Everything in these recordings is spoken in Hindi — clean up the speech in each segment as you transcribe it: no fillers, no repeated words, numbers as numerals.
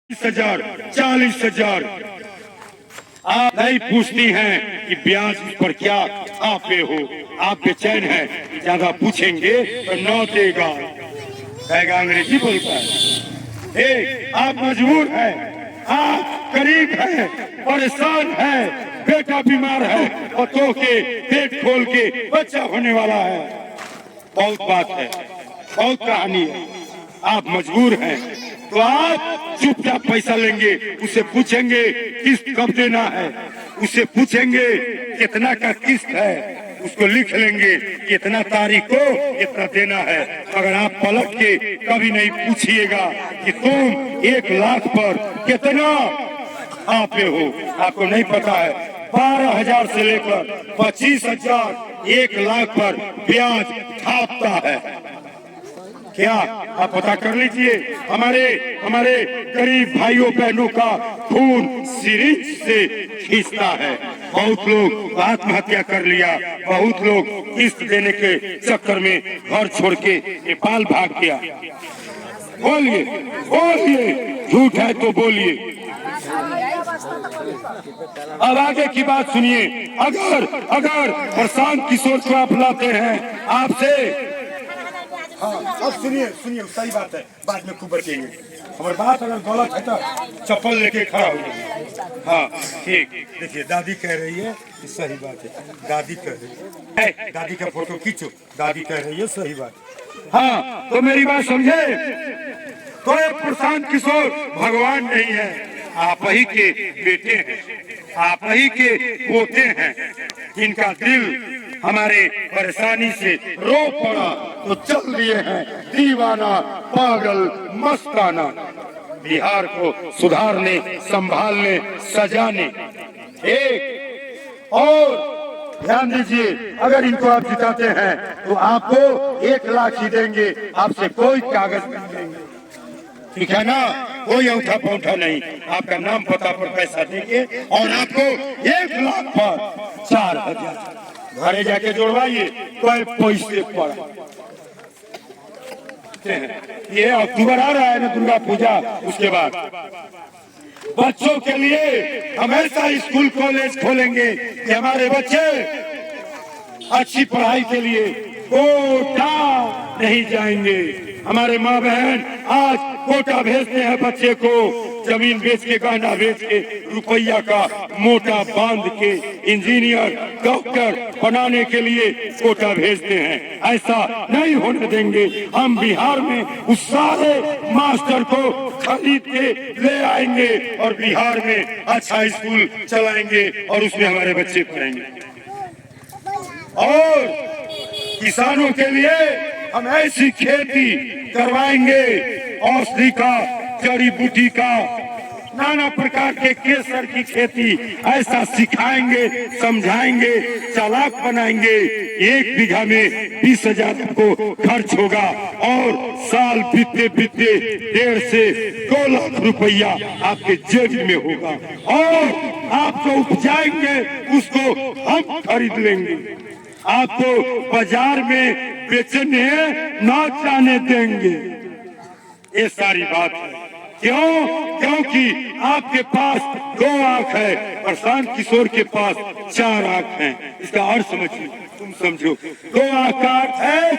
30,000, 40,000। आप नहीं पूछती हैं कि ब्याज पर क्या आपे हो। आप बेचैन हैं, ज्यादा पूछेंगे तो न देगा। कहेगा अंग्रेजी बोलता है। आप मजबूर हैं, आप गरीब हैं, परेशान हैं, बेटा बीमार है और तो के पेट खोल के बच्चा होने वाला है। बहुत बात है, बहुत कहानी है। आप मजबूर हैं तो आप चुपचाप पैसा लेंगे, उसे पूछेंगे किस्त कब देना है, उसे पूछेंगे कितना का किस्त है, उसको लिख लेंगे कितना तारीख को कितना देना है। अगर आप पलट के कभी नहीं पूछिएगा कि तुम 1 लाख पर कितना आपे हो, आपको नहीं पता है। 12,000 से लेकर 25,000, 1 लाख पर ब्याज छापता है। क्या आप पता कर लीजिए। हमारे गरीब भाइयों बहनों का खून सिरिंज से खींचता है। बहुत लोग आत्महत्या कर लिया, बहुत लोग किस्त देने के चक्कर में घर छोड़ के नेपाल भाग गया। बोलिए बोलिए, झूठ है तो बोलिए। अब आगे की बात सुनिए। अगर प्रशांत किशोर को आप लाते हैं आपसे, हाँ अब सुनिए सही बात है, बाद में खूब बचेंगे। हमारी बात अगर गलत है तो चप्पल लेके खड़ा हो जाए। हाँ ठीक, देखिए दादी कह रही है कि सही बात है, दादी कह रही है, दादी का फोटो खींचो, दादी कह रही है सही बात। हाँ तो मेरी बात समझे, तो प्रशांत किशोर भगवान नहीं है, आप ही के बेटे हैं, आप ही के पोते हैं, जिनका दिल हमारे परेशानी से रो पड़ा तो चल दिए हैं दीवाना पागल मस्ताना। बिहार को सुधारने, संभालने, सजाने। एक और ध्यान दीजिए, अगर इनको आप जिताते हैं तो आपको 1 लाख ही देंगे, आपसे कोई कागज नहीं देंगे, ठीक है ना। कोई औठा पौठा नहीं, आपका नाम पता पर पैसा देंगे और आपको 1 लाख पर 4,000 घरे जाके जोड़वाइए, कोई पैसे पड़ा। ये अक्टूबर आ रहा है ना, दुर्गा पूजा, उसके बाद बच्चों के लिए हमेशा स्कूल कॉलेज खोलेंगे कि हमारे बच्चे अच्छी पढ़ाई के लिए कोटा नहीं जाएंगे। हमारे माँ बहन आज कोटा भेजते हैं बच्चे को, जमीन बेच के, गहना बेच के, रुपया का मोटा बांध के इंजीनियर डॉक्टर बनाने के लिए कोटा भेजते हैं। ऐसा नहीं होने देंगे। हम बिहार में उस सारे मास्टर को खरीद के ले आएंगे और बिहार में अच्छा स्कूल चलाएंगे और उसमें हमारे बच्चे पढ़ेंगे। और किसानों के लिए हम ऐसी खेती करवाएंगे, औषधि का, जड़ी बूटी का, नाना प्रकार के केसर की खेती ऐसा सिखाएंगे, समझाएंगे, चालाक बनाएंगे। 1 बीघा में 20,000 को खर्च होगा और साल बीतते बीतते 1.5 से 2 लाख रुपया आपके जेब में होगा और आप जो उपजाएंगे उसको हम खरीद लेंगे। आपको बाजार में बेचने न जाने देंगे। ये सारी बात है। क्यों? क्योंकि आपके पास 2 आंख है, प्रशांत किशोर के पास 4 आंख है। इसका अर्थ समझिए, तुम समझो। 2 आंख का अर्थ है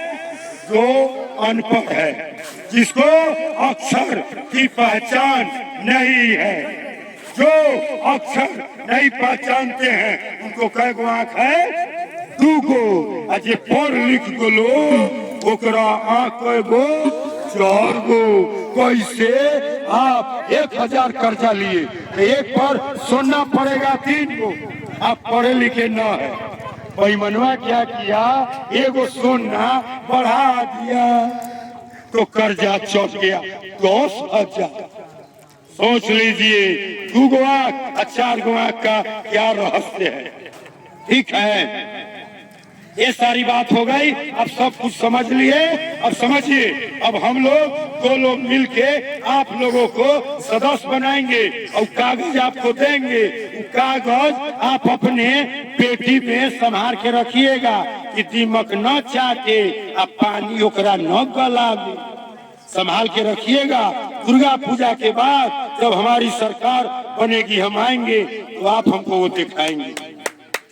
जो अनपढ़ है, जिसको अक्षर की पहचान नहीं है। जो अक्षर नहीं पहचानते हैं उनको कै गो आंख है? 2 गो। अजे पढ़ लिख गलो ओकरा आंख गो 4 गो। कैसे? आप 1,000 कर्जा लिए, एक पर सुनना पड़ेगा 3 गो। आप पढ़े लिखे न है, बेईमानवा क्या किया, एगो सोना बढ़ा दिया तो कर्जा चौक गया 10,000। सोच लीजिए, 2 गो आंख और 4 गो आंख का क्या रहस्य है। ठीक है, ये सारी बात हो गई। अब सब कुछ समझ लिए। अब समझिए, अब हम लोग 2 लोग मिलके आप लोगों को सदस्य बनाएंगे और कागज आपको देंगे। कागज आप अपने पेटी में संभाल के रखिएगा कि दीमक न चाटे, अब पानी ओकरा न गलावे। संभाल के रखिएगा। दुर्गा पूजा के बाद जब हमारी सरकार बनेगी, हम आएंगे तो आप हमको वो दिखाएंगे,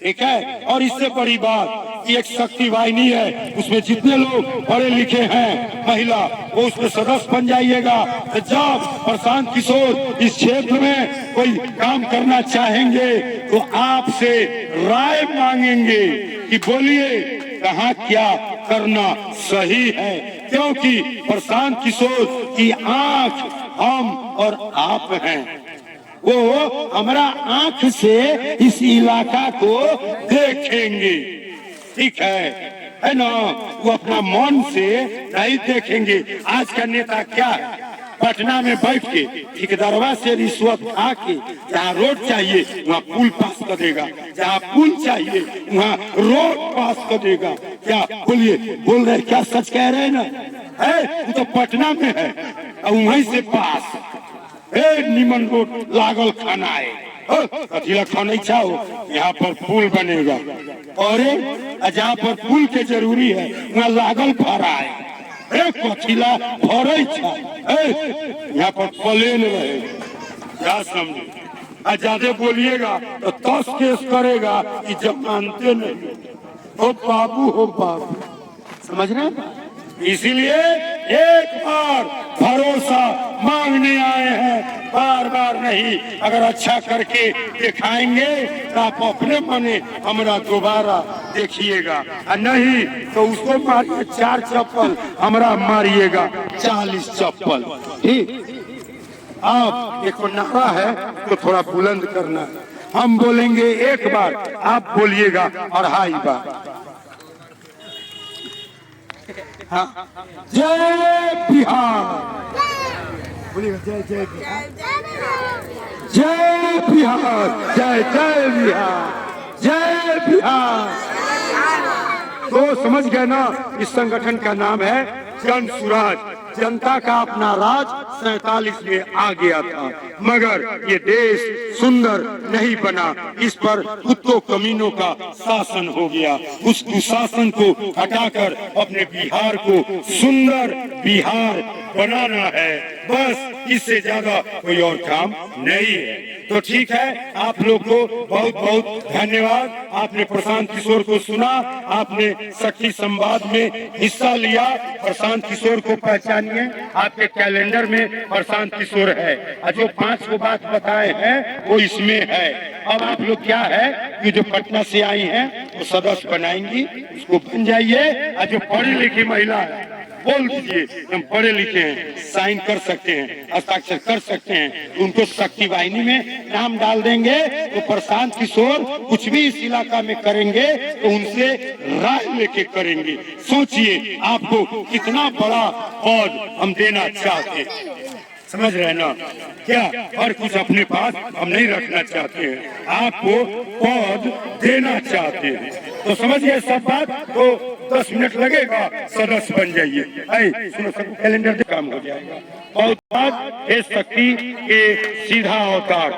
ठीक है। और इससे बड़ी बात कि एक शक्ति वाहिनी है, उसमें जितने लोग पढ़े लिखे हैं महिला, वो उसमें सदस्य बन जाइएगा। तो जब प्रशांत किशोर इस क्षेत्र में कोई काम करना चाहेंगे तो आपसे राय मांगेंगे कि बोलिए कहाँ क्या करना सही है, क्योंकि प्रशांत किशोर की आंख हम और आप हैं। वो हमारा आंख से इस इलाका को देखेंगे, ठीक है ना। वो अपना मन से नहीं देखेंगे। आज का नेता क्या है, पटना में बैठ के ठेकेदारवा से रिश्वत खा के जहाँ रोड चाहिए वहाँ पुल पास कर देगा, जहाँ पुल चाहिए वहाँ रोड पास कर देगा। क्या बोलिए, बोल रहे क्या सच कह रहे हैं ना? है वो तो पटना में है और वहीं से पास निमन रोड लागल खाना है, कथीला खाना चाहो, यहाँ पर पुल बनेगा। और जहाँ पर पुल के जरूरी है वहाँ लागल भरा है, कथीला भरे, यहाँ पर प्लेन रहेगा। क्या समझे? ज्यादा बोलिएगा तो 10 केस करेगा कि जब मानते नहीं हो बाबू, हो बाबू, समझ रहे हैं? इसीलिए एक बार भरोसा मांगने आए हैं, बार बार नहीं। अगर अच्छा करके दिखाएंगे तो आप अपने मने हमारा दोबारा देखिएगा, और नहीं तो उसको मारिए 4 चप्पल, हमारा मारिएगा 40 चप्पल, ठीक। आप एक नारा है तो थोड़ा बुलंद करना है। हम बोलेंगे एक बार, आप बोलिएगा 2.5 बार। हाँ, जय बिहार, बोलिएगा जय जय बिहार, जय बिहार, जय जय बिहार, जय बिहार। तो समझ गए ना, इस संगठन का नाम है जन सुराज। जनता का अपना राज 47 में आ गया था, मगर ये देश सुंदर नहीं बना, इस पर कुत्तों कमीनों का शासन हो गया। उस कुशासन को हटाकर अपने बिहार को सुंदर बिहार बनाना है, बस। इससे ज्यादा कोई और काम नहीं है। तो ठीक है, आप लोग को बहुत बहुत धन्यवाद। आपने प्रशांत किशोर को सुना, आपने सखी संवाद में हिस्सा लिया। प्रशांत किशोर को पहचानिए, आपके कैलेंडर में प्रशांत किशोर है, और जो 5 को बात बताए हैं वो इसमें है। अब आप लोग क्या है कि जो पटना से आई हैं वो सदस्य बनाएंगी, उसको बन जाइए। और जो पढ़ी लिखी महिला है बोल दीजिए हम पढ़े लिखे हैं, साइन कर सकते हैं, हस्ताक्षर कर सकते हैं, उनको शक्ति वाहिनी में नाम डाल देंगे। तो प्रशांत किशोर कुछ भी इस इलाका में करेंगे तो उनसे राय लेके करेंगे। सोचिए आपको कितना बड़ा पद हम देना चाहते हैं, समझ रहे ना? क्या हर कुछ अपने पास हम नहीं रखना चाहते हैं, आपको पद देना चाहते हैं। तो समझिए सब बात। तो 10 मिनट लगेगा, सदस्य बन जाइए। सुनो, सब कैलेंडर काम हो जाएगा। बहुत बात शक्ति के सीधा अवतार